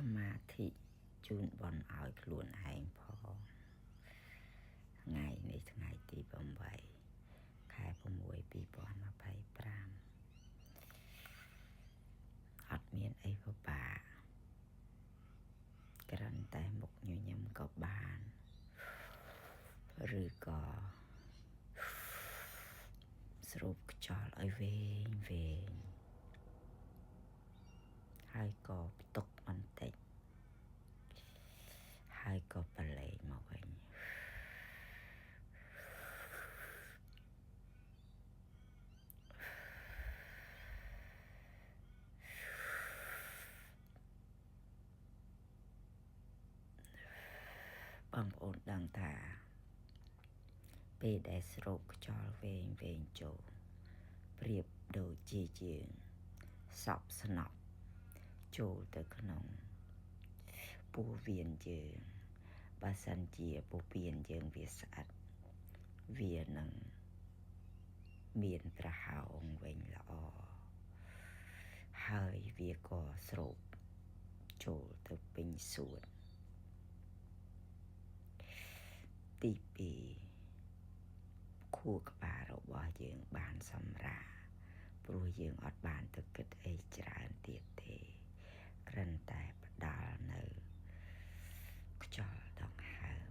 សមាធិជូនបនឲ្យខ្លួនឯងផងថ្ងៃនេះថ្ងៃទី8ខែ6 2025អត់មានអីពិបាកគ្រាន់តែមុខញញឹមក៏បានឬក៏ស្រូបខ្យល់ឲ្យវែងវែងហើយក៏ផ្ទុកបន្តិចហើយក៏ប្រឡែងមកវិញបងប្អូនដឹងថាពេលដែលស្រូបខ្យល់វែងវែងចូលប្រៀបដូចជាយើងសពស្នប់ចូលទៅក្នុងពោះវៀនយើងបើសិនជាពោះវៀនយើងវាស្អិតវានឹងមានប្រហោងវិញល្អហើយវាក៏ស្រូបចូលទៅពេញសួតទី2ខួរក្បាលរបស់យើងបានសម្រាព្រោះយើងអត់បានទៅគិតអីច្រើនទៀតទេគ្រាន់តែផ្ដាល់នៅខ្យល់ដង្ហើម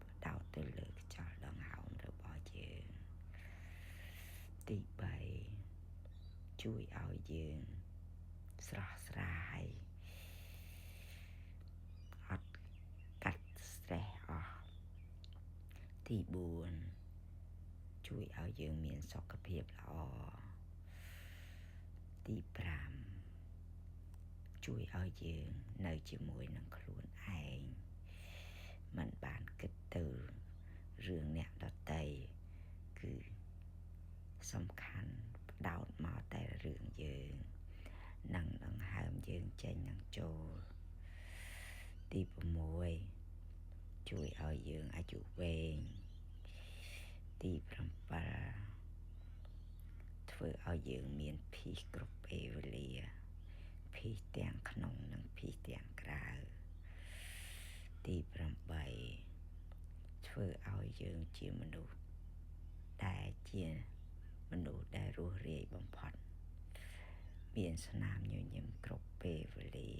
ផ្ដោតទៅលើខ្យល់ដង្ហើមរបស់យើងទី3ជួយឲ្យយើងស្រស់ស្រាយអត់កាត់ stress អស់ទី4ជួយឲ្យយើងមានសុខភាពល្អទី5ជួយឲ្យយើងនៅជាមួយនឹងខ្លួនឯងមិនបានគិតទៅរឿងអ្នកដទៃគឺសំខាន់ផ្ដោតមកតែរឿងយើងនឹងដង្ហើមយើងចេញនឹងចូលទី6ជួយឲ្យយើងអាយុវែងទី7ធ្វើឲ្យយើងមានភីសគ្រប់ពេលវេលាភីសទាំងក្នុងនិងភីសទាំងក្រៅទី8ធ្វើឲ្យយើងជាមនុស្សដែលរស់រាយបំផុតមានស្នាមញញឹមគ្រប់ពេលវេលា